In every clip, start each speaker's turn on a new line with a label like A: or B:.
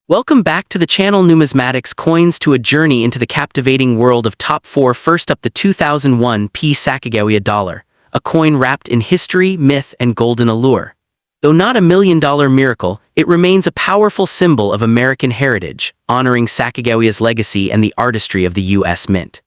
A: Welcome back to the channel Numismatics Coins, to a journey into the captivating world of top 4. First up, the 2001 Sacagawea dollar, a coin wrapped in history, myth, and golden allure. Though not a million-dollar miracle, it remains a powerful symbol of American heritage, honoring Sacagawea's legacy and the artistry of the U.S. Mint.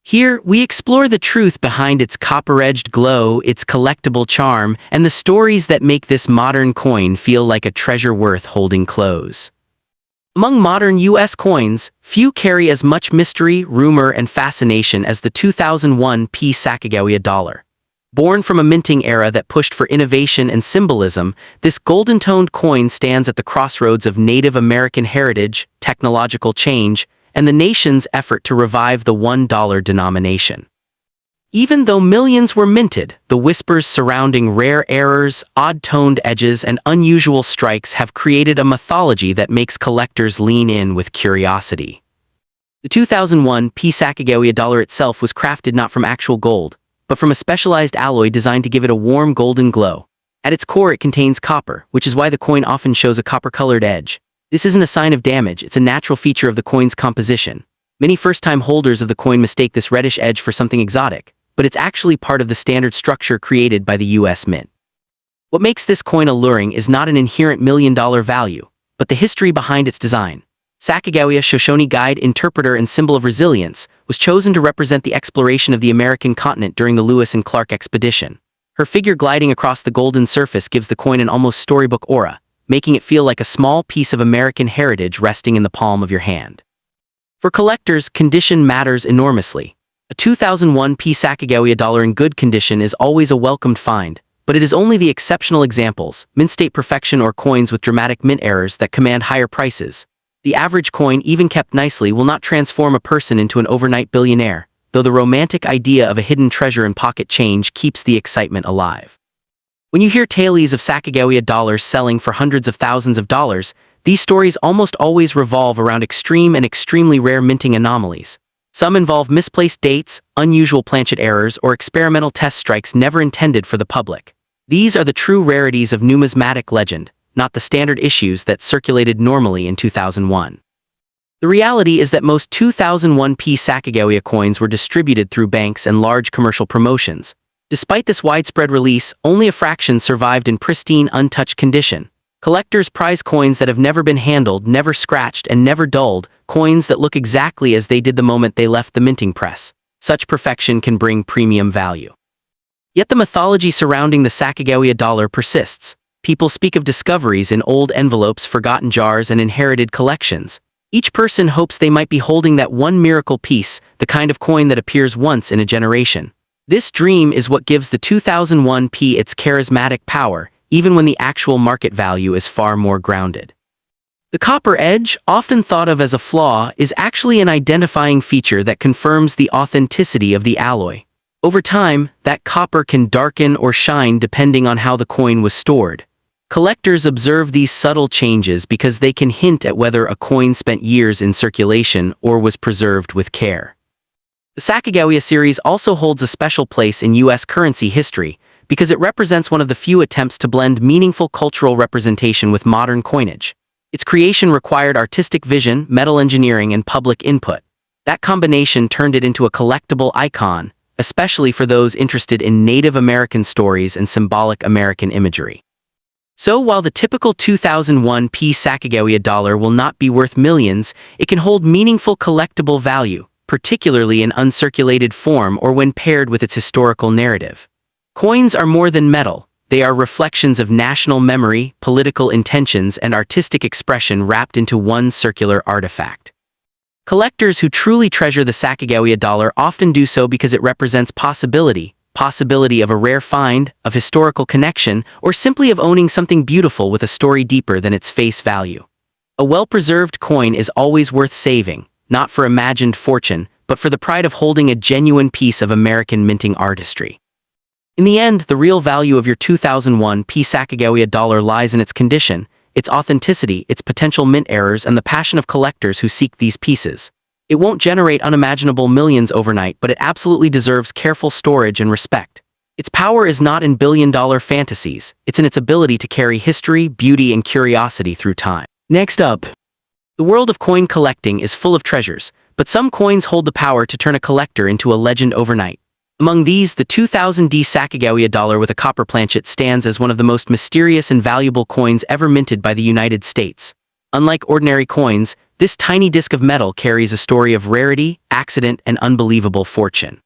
A: Here, we explore the truth behind its copper-edged glow, its collectible charm, and the stories that make this modern coin feel like a treasure worth holding close. Among modern U.S. coins, few carry as much mystery, rumor, and fascination as the 2001 Sacagawea dollar. Born from a minting era that pushed for innovation and symbolism, this golden-toned coin stands at the crossroads of Native American heritage, technological change, and the nation's effort to revive the $1 denomination. Even though millions were minted, the whispers surrounding rare errors, odd-toned edges, and unusual strikes have created a mythology that makes collectors lean in with curiosity. The 2001 Sacagawea dollar itself was crafted not from actual gold, but from a specialized alloy designed to give it a warm golden glow. At its core, it contains copper, which is why the coin often shows a copper-colored edge. This isn't a sign of damage, it's a natural feature of the coin's composition. Many first-time holders of the coin mistake this reddish edge for something exotic, but it's actually part of the standard structure created by the U.S. Mint. What makes this coin alluring is not an inherent million-dollar value, but the history behind its design. Sacagawea, Shoshone guide, interpreter, and symbol of resilience, was chosen to represent the exploration of the American continent during the Lewis and Clark expedition. Her figure gliding across the golden surface gives the coin an almost storybook aura, making it feel like a small piece of American heritage resting in the palm of your hand. For collectors, condition matters enormously. A 2001 Sacagawea dollar in good condition is always a welcomed find, but it is only the exceptional examples, mint state perfection or coins with dramatic mint errors, that command higher prices. The average coin, even kept nicely, will not transform a person into an overnight billionaire, though the romantic idea of a hidden treasure in pocket change keeps the excitement alive. When you hear tales of Sacagawea dollars selling for hundreds of thousands of dollars, these stories almost always revolve around extreme and extremely rare minting anomalies. Some involve misplaced dates, unusual planchet errors, or experimental test strikes never intended for the public. These are the true rarities of numismatic legend, not the standard issues that circulated normally in 2001. The reality is that most 2001 Sacagawea coins were distributed through banks and large commercial promotions. Despite this widespread release, only a fraction survived in pristine, untouched condition. Collectors prize coins that have never been handled, never scratched, and never dulled, coins that look exactly as they did the moment they left the minting press. Such perfection can bring premium value. Yet the mythology surrounding the Sacagawea dollar persists. People speak of discoveries in old envelopes, forgotten jars, and inherited collections. Each person hopes they might be holding that one miracle piece, the kind of coin that appears once in a generation. This dream is what gives the 2001 its charismatic power, even when the actual market value is far more grounded. The copper edge, often thought of as a flaw, is actually an identifying feature that confirms the authenticity of the alloy. Over time, that copper can darken or shine depending on how the coin was stored. Collectors observe these subtle changes because they can hint at whether a coin spent years in circulation or was preserved with care. The Sacagawea series also holds a special place in U.S. currency history, because it represents one of the few attempts to blend meaningful cultural representation with modern coinage. Its creation required artistic vision, metal engineering, and public input. That combination turned it into a collectible icon, especially for those interested in Native American stories and symbolic American imagery. So while the typical 2001 Sacagawea dollar will not be worth millions, it can hold meaningful collectible value, particularly in uncirculated form or when paired with its historical narrative. Coins are more than metal. They are reflections of national memory, political intentions, and artistic expression wrapped into one circular artifact. Collectors who truly treasure the Sacagawea dollar often do so because it represents possibility of a rare find, of historical connection, or simply of owning something beautiful with a story deeper than its face value. A well-preserved coin is always worth saving, not for imagined fortune, but for the pride of holding a genuine piece of American minting artistry. In the end, the real value of your 2001 Sacagawea dollar lies in its condition, its authenticity, its potential mint errors, and the passion of collectors who seek these pieces. It won't generate unimaginable millions overnight, but it absolutely deserves careful storage and respect. Its power is not in billion-dollar fantasies, it's in its ability to carry history, beauty, and curiosity through time. Next up, The world of coin collecting is full of treasures, but some coins hold the power to turn a collector into a legend overnight. Among these, the 2000D Sacagawea dollar with a copper planchet stands as one of the most mysterious and valuable coins ever minted by the United States. Unlike ordinary coins, this tiny disc of metal carries a story of rarity, accident, and unbelievable fortune.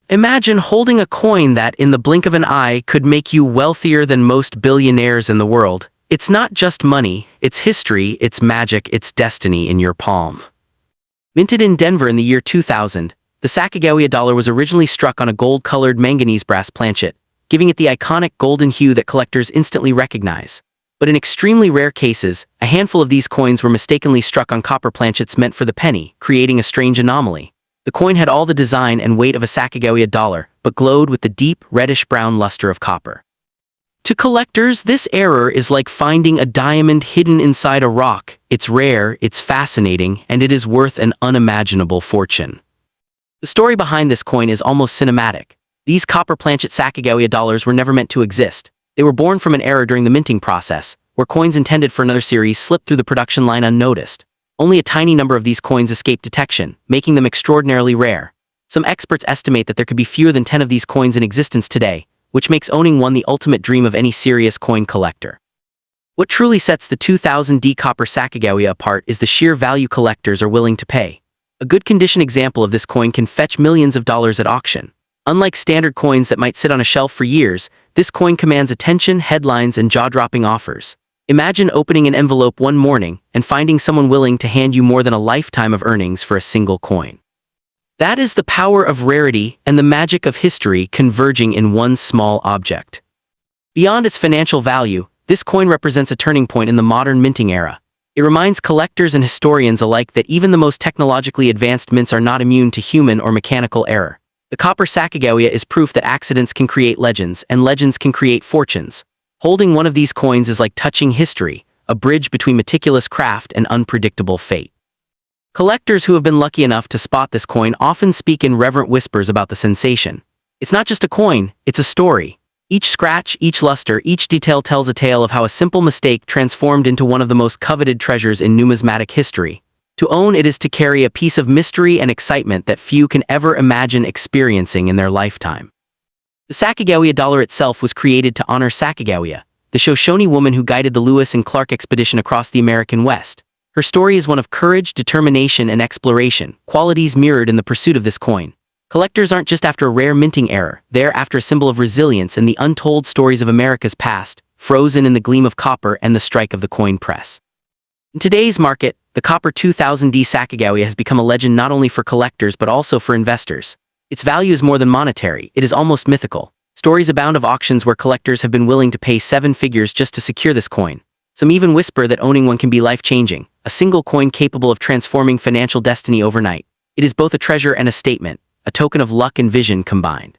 A: Imagine holding a coin that, in the blink of an eye, could make you wealthier than most billionaires in the world. It's not just money, it's history, it's magic, it's destiny in your palm. Minted in Denver in the year 2000, the Sacagawea dollar was originally struck on a gold-colored manganese brass planchet, giving it the iconic golden hue that collectors instantly recognize. But in extremely rare cases, a handful of these coins were mistakenly struck on copper planchets meant for the penny, creating a strange anomaly. The coin had all the design and weight of a Sacagawea dollar, but glowed with the deep, reddish-brown luster of copper. To collectors, this error is like finding a diamond hidden inside a rock. It's rare, it's fascinating, and it is worth an unimaginable fortune. The story behind this coin is almost cinematic. These copper planchet Sacagawea dollars were never meant to exist. They were born from an error during the minting process, where coins intended for another series slipped through the production line unnoticed. Only a tiny number of these coins escaped detection, making them extraordinarily rare. Some experts estimate that there could be fewer than 10 of these coins in existence today, which makes owning one the ultimate dream of any serious coin collector. What truly sets the 2000D copper Sacagawea apart is the sheer value collectors are willing to pay. A good condition example of this coin can fetch millions of dollars at auction. Unlike standard coins that might sit on a shelf for years, this coin commands attention, headlines, and jaw-dropping offers. Imagine opening an envelope one morning and finding someone willing to hand you more than a lifetime of earnings for a single coin. That is the power of rarity and the magic of history converging in one small object. Beyond its financial value, this coin represents a turning point in the modern minting era. It reminds collectors and historians alike that even the most technologically advanced mints are not immune to human or mechanical error. The copper Sacagawea is proof that accidents can create legends, and legends can create fortunes. Holding one of these coins is like touching history, a bridge between meticulous craft and unpredictable fate. Collectors who have been lucky enough to spot this coin often speak in reverent whispers about the sensation. It's not just a coin, it's a story. Each scratch, each luster, each detail tells a tale of how a simple mistake transformed into one of the most coveted treasures in numismatic history. To own it is to carry a piece of mystery and excitement that few can ever imagine experiencing in their lifetime. The Sacagawea dollar itself was created to honor Sacagawea, the Shoshone woman who guided the Lewis and Clark expedition across the American West. Her story is one of courage, determination, and exploration, qualities mirrored in the pursuit of this coin. Collectors aren't just after a rare minting error, they're after a symbol of resilience and the untold stories of America's past, frozen in the gleam of copper and the strike of the coin press. In today's market, the copper 2000D Sacagawea has become a legend not only for collectors but also for investors. Its value is more than monetary, it is almost mythical. Stories abound of auctions where collectors have been willing to pay 7 figures just to secure this coin. Some even whisper that owning one can be life-changing, a single coin capable of transforming financial destiny overnight. It is both a treasure and a statement, a token of luck and vision combined.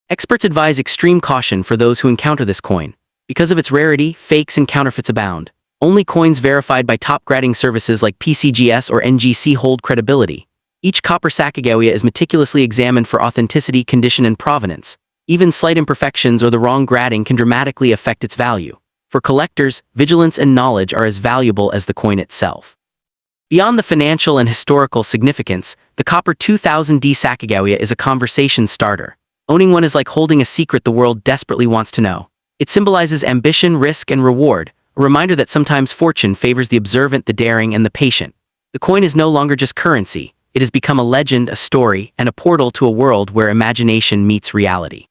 A: Experts advise extreme caution for those who encounter this coin. Because of its rarity, fakes and counterfeits abound. Only coins verified by top grading services like PCGS or NGC hold credibility. Each copper Sacagawea is meticulously examined for authenticity, condition, and provenance. Even slight imperfections or the wrong grading can dramatically affect its value. For collectors, vigilance and knowledge are as valuable as the coin itself. Beyond the financial and historical significance, the copper 2000D Sacagawea is a conversation starter. Owning one is like holding a secret the world desperately wants to know. It symbolizes ambition, risk, and reward, a reminder that sometimes fortune favors the observant, the daring, and the patient. The coin is no longer just currency, it has become a legend, a story, and a portal to a world where imagination meets reality.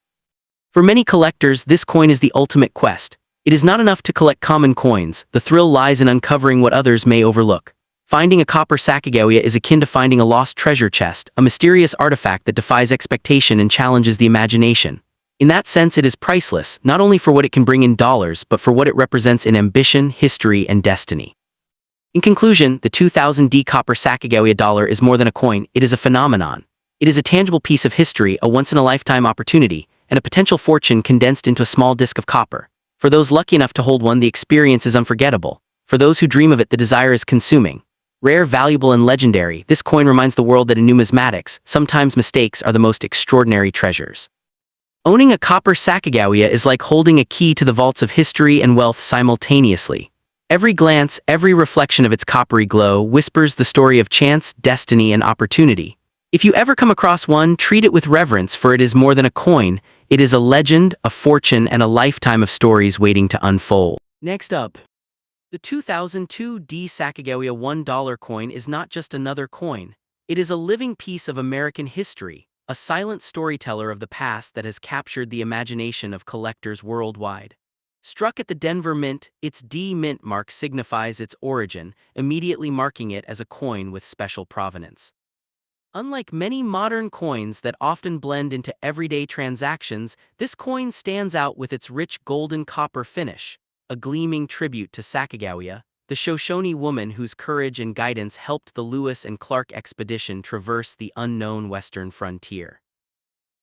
A: For many collectors, this coin is the ultimate quest. It is not enough to collect common coins, the thrill lies in uncovering what others may overlook. Finding a copper Sacagawea is akin to finding a lost treasure chest, a mysterious artifact that defies expectation and challenges the imagination. In that sense, it is priceless, not only for what it can bring in dollars, but for what it represents in ambition, history, and destiny. In conclusion, the 2000D copper Sacagawea dollar is more than a coin, it is a phenomenon. It is a tangible piece of history, a once-in-a-lifetime opportunity, and a potential fortune condensed into a small disc of copper. For those lucky enough to hold one, the experience is unforgettable. For those who dream of it, the desire is consuming. Rare, valuable, and legendary, this coin reminds the world that in numismatics, sometimes mistakes are the most extraordinary treasures. Owning a copper Sacagawea is like holding a key to the vaults of history and wealth simultaneously. Every glance, every reflection of its coppery glow whispers the story of chance, destiny, and opportunity. If you ever come across one, treat it with reverence, for it is more than a coin. It is a legend, a fortune, and a lifetime of stories waiting to unfold. Next up, the 2002 Sacagawea $1 coin is not just another coin. It is a living piece of American history, a silent storyteller of the past that has captured the imagination of collectors worldwide. Struck at the Denver Mint, its D mint mark signifies its origin, immediately marking it as a coin with special provenance. Unlike many modern coins that often blend into everyday transactions, this coin stands out with its rich golden copper finish, a gleaming tribute to Sacagawea, the Shoshone woman whose courage and guidance helped the Lewis and Clark expedition traverse the unknown western frontier.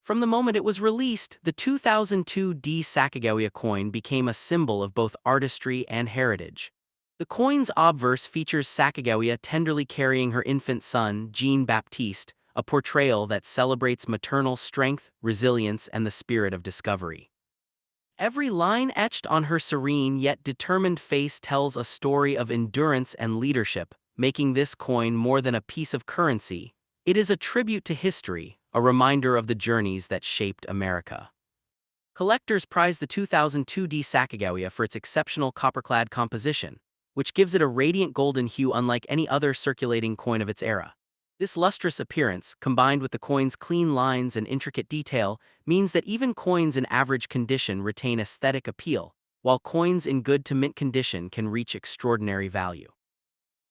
A: From the moment it was released, the 2002 Sacagawea coin became a symbol of both artistry and heritage. The coin's obverse features Sacagawea tenderly carrying her infant son, Jean-Baptiste, a portrayal that celebrates maternal strength, resilience, and the spirit of discovery. Every line etched on her serene yet determined face tells a story of endurance and leadership, making this coin more than a piece of currency. It is a tribute to history, a reminder of the journeys that shaped America. Collectors prize the 2002 Sacagawea for its exceptional copper-clad composition, which gives it a radiant golden hue unlike any other circulating coin of its era. This lustrous appearance, combined with the coin's clean lines and intricate detail, means that even coins in average condition retain aesthetic appeal, while coins in good to mint condition can reach extraordinary value.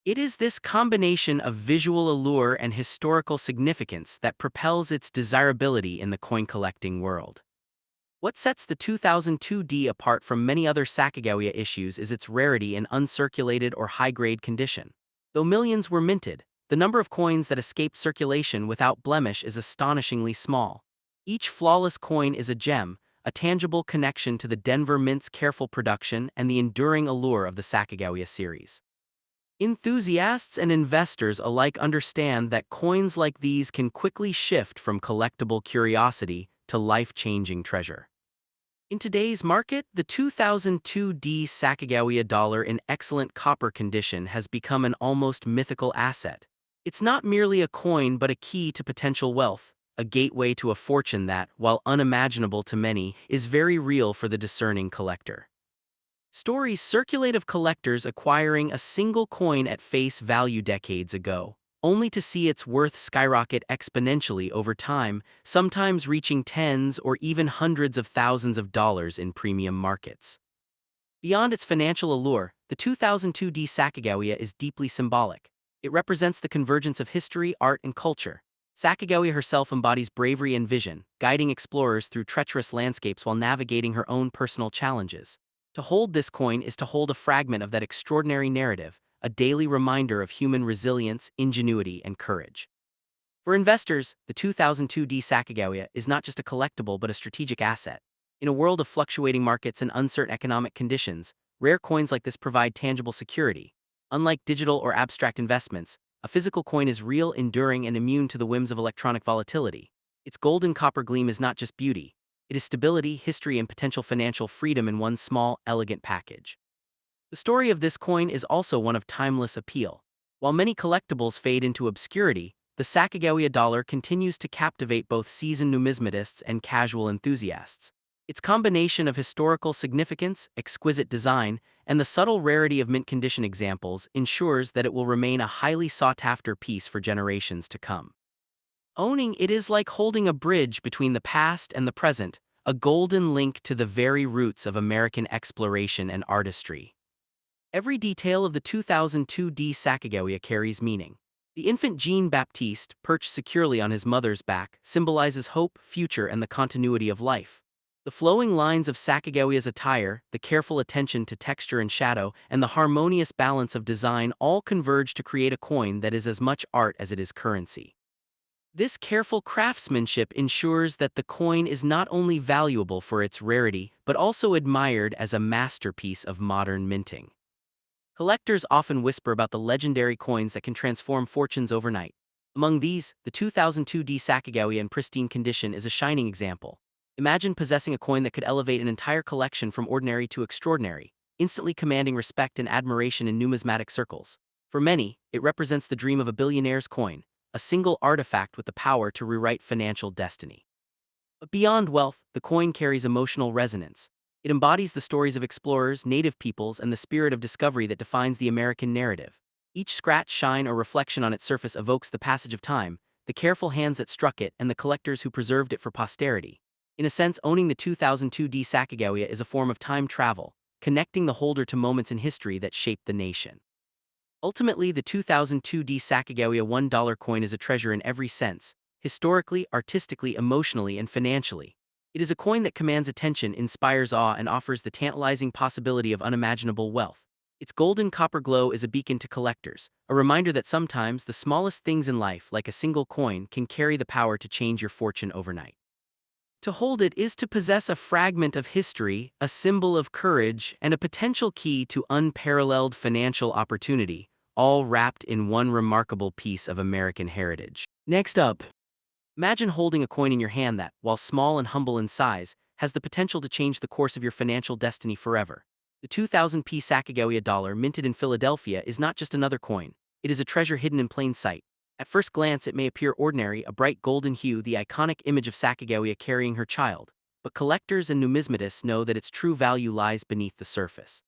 A: It is this combination of visual allure and historical significance that propels its desirability in the coin collecting world. What sets the 2002 apart from many other Sacagawea issues is its rarity in uncirculated or high-grade condition. Though millions were minted, the number of coins that escaped circulation without blemish is astonishingly small. Each flawless coin is a gem, a tangible connection to the Denver Mint's careful production and the enduring allure of the Sacagawea series. Enthusiasts and investors alike understand that coins like these can quickly shift from collectible curiosity to life-changing treasure. In today's market, the 2002 Sacagawea dollar in excellent copper condition has become an almost mythical asset. It's not merely a coin but a key to potential wealth, a gateway to a fortune that, while unimaginable to many, is very real for the discerning collector. Stories circulate of collectors acquiring a single coin at face value decades ago, only to see its worth skyrocket exponentially over time, sometimes reaching tens or even hundreds of thousands of dollars in premium markets. Beyond its financial allure, the 2002 Sacagawea is deeply symbolic. It represents the convergence of history, art, and culture. Sacagawea herself embodies bravery and vision, guiding explorers through treacherous landscapes while navigating her own personal challenges. To hold this coin is to hold a fragment of that extraordinary narrative, a daily reminder of human resilience, ingenuity, and courage. For investors, the 2002 Sacagawea is not just a collectible but a strategic asset. In a world of fluctuating markets and uncertain economic conditions, rare coins like this provide tangible security. Unlike digital or abstract investments, a physical coin is real, enduring, and immune to the whims of electronic volatility. Its golden copper gleam is not just beauty. It is stability, history, and potential financial freedom in one small, elegant package. The story of this coin is also one of timeless appeal. While many collectibles fade into obscurity, the Sacagawea dollar continues to captivate both seasoned numismatists and casual enthusiasts. Its combination of historical significance, exquisite design, and the subtle rarity of mint condition examples ensures that it will remain a highly sought-after piece for generations to come. Owning it is like holding a bridge between the past and the present, a golden link to the very roots of American exploration and artistry. Every detail of the 2002 Sacagawea carries meaning. The infant Jean-Baptiste, perched securely on his mother's back, symbolizes hope, future, and the continuity of life. The flowing lines of Sacagawea's attire, the careful attention to texture and shadow, and the harmonious balance of design all converge to create a coin that is as much art as it is currency. This careful craftsmanship ensures that the coin is not only valuable for its rarity, but also admired as a masterpiece of modern minting. Collectors often whisper about the legendary coins that can transform fortunes overnight. Among these, the 2002 Sacagawea in pristine condition is a shining example. Imagine possessing a coin that could elevate an entire collection from ordinary to extraordinary, instantly commanding respect and admiration in numismatic circles. For many, it represents the dream of a billionaire's coin, a single artifact with the power to rewrite financial destiny. But beyond wealth, the coin carries emotional resonance. It embodies the stories of explorers, native peoples, and the spirit of discovery that defines the American narrative. Each scratch, shine, or reflection on its surface evokes the passage of time, the careful hands that struck it, and the collectors who preserved it for posterity. In a sense, owning the 2002 Sacagawea is a form of time travel, connecting the holder to moments in history that shaped the nation. Ultimately, the 2002 Sacagawea $1 coin is a treasure in every sense, historically, artistically, emotionally, and financially. It is a coin that commands attention, inspires awe, and offers the tantalizing possibility of unimaginable wealth. Its golden copper glow is a beacon to collectors, a reminder that sometimes the smallest things in life, like a single coin, can carry the power to change your fortune overnight. To hold it is to possess a fragment of history, a symbol of courage, and a potential key to unparalleled financial opportunity, all wrapped in one remarkable piece of American heritage. Next up, imagine holding a coin in your hand that, while small and humble in size, has the potential to change the course of your financial destiny forever. The 2000 Sacagawea dollar minted in Philadelphia is not just another coin, it is a treasure hidden in plain sight. At first glance it may appear ordinary, a bright golden hue, the iconic image of Sacagawea carrying her child, but collectors and numismatists know that its true value lies beneath the surface.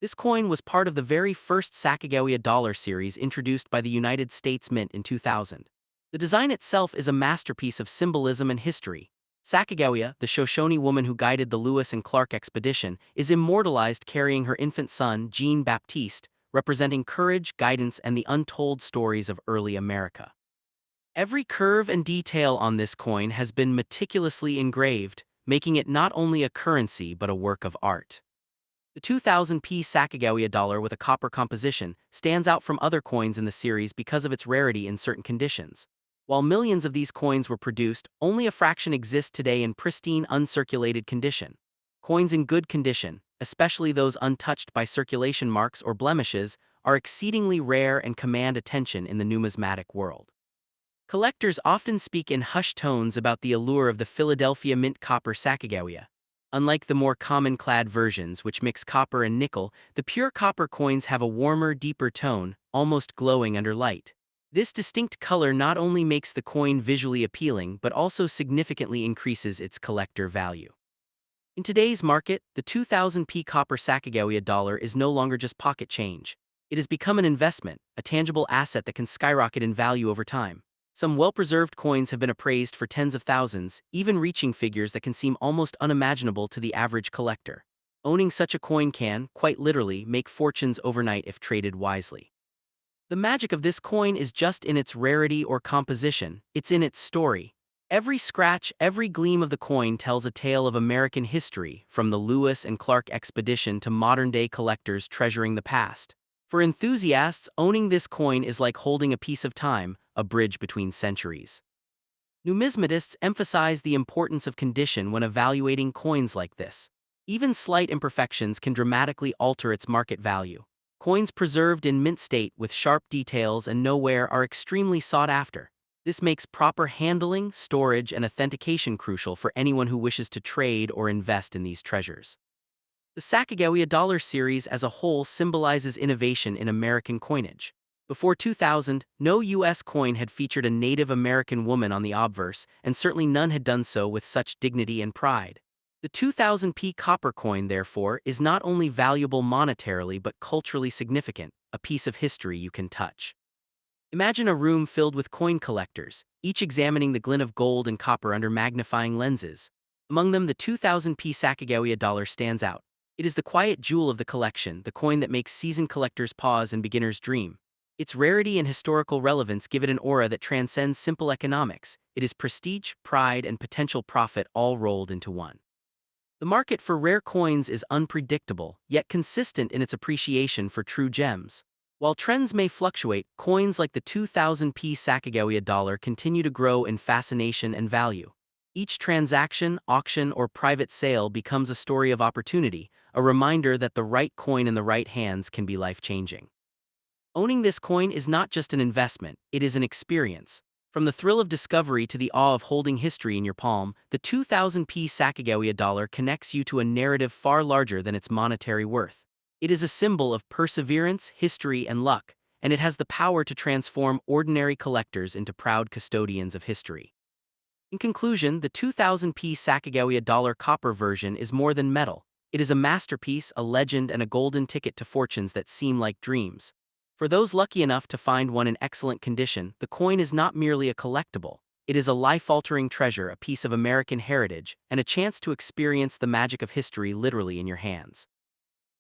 A: This coin was part of the very first Sacagawea dollar series introduced by the United States Mint in 2000. The design itself is a masterpiece of symbolism and history. Sacagawea, the Shoshone woman who guided the Lewis and Clark expedition, is immortalized carrying her infant son, Jean-Baptiste, representing courage, guidance, and the untold stories of early America. Every curve and detail on this coin has been meticulously engraved, making it not only a currency but a work of art. The 2000 Sacagawea dollar with a copper composition stands out from other coins in the series because of its rarity in certain conditions. While millions of these coins were produced, only a fraction exist today in pristine, uncirculated condition. Coins in good condition, especially those untouched by circulation marks or blemishes, are exceedingly rare and command attention in the numismatic world. Collectors often speak in hushed tones about the allure of the Philadelphia Mint copper Sacagawea. Unlike the more common-clad versions which mix copper and nickel, the pure copper coins have a warmer, deeper tone, almost glowing under light. This distinct color not only makes the coin visually appealing but also significantly increases its collector value. In today's market, the 2000 copper Sacagawea dollar is no longer just pocket change. It has become an investment, a tangible asset that can skyrocket in value over time. Some well-preserved coins have been appraised for tens of thousands, even reaching figures that can seem almost unimaginable to the average collector. Owning such a coin can, quite literally, make fortunes overnight if traded wisely. The magic of this coin is just in its rarity or composition, it's in its story. Every scratch, every gleam of the coin tells a tale of American history, from the Lewis and Clark expedition to modern-day collectors treasuring the past. For enthusiasts, owning this coin is like holding a piece of time, a bridge between centuries. Numismatists emphasize the importance of condition when evaluating coins like this. Even slight imperfections can dramatically alter its market value. Coins preserved in mint state with sharp details and no wear are extremely sought after. This makes proper handling, storage, and authentication crucial for anyone who wishes to trade or invest in these treasures. The Sacagawea dollar series as a whole symbolizes innovation in American coinage. Before 2000, no U.S. coin had featured a Native American woman on the obverse, and certainly none had done so with such dignity and pride. The 2000 copper coin, therefore, is not only valuable monetarily but culturally significant, a piece of history you can touch. Imagine a room filled with coin collectors, each examining the glint of gold and copper under magnifying lenses. Among them, the 2000 Sacagawea dollar stands out. It is the quiet jewel of the collection, the coin that makes seasoned collectors pause and beginners dream. Its rarity and historical relevance give it an aura that transcends simple economics. It is prestige, pride, and potential profit all rolled into one. The market for rare coins is unpredictable, yet consistent in its appreciation for true gems. While trends may fluctuate, coins like the 2000 Sacagawea dollar continue to grow in fascination and value. Each transaction, auction, or private sale becomes a story of opportunity, a reminder that the right coin in the right hands can be life-changing. Owning this coin is not just an investment, it is an experience. From the thrill of discovery to the awe of holding history in your palm, the 2000 Sacagawea dollar connects you to a narrative far larger than its monetary worth. It is a symbol of perseverance, history, and luck, and it has the power to transform ordinary collectors into proud custodians of history. In conclusion, the 2000p Sacagawea dollar copper version is more than metal. It is a masterpiece, a legend, and a golden ticket to fortunes that seem like dreams. For those lucky enough to find one in excellent condition, the coin is not merely a collectible. It is a life-altering treasure, a piece of American heritage, and a chance to experience the magic of history literally in your hands.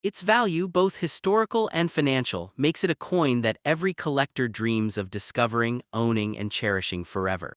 A: Its value, both historical and financial, makes it a coin that every collector dreams of discovering, owning, and cherishing forever.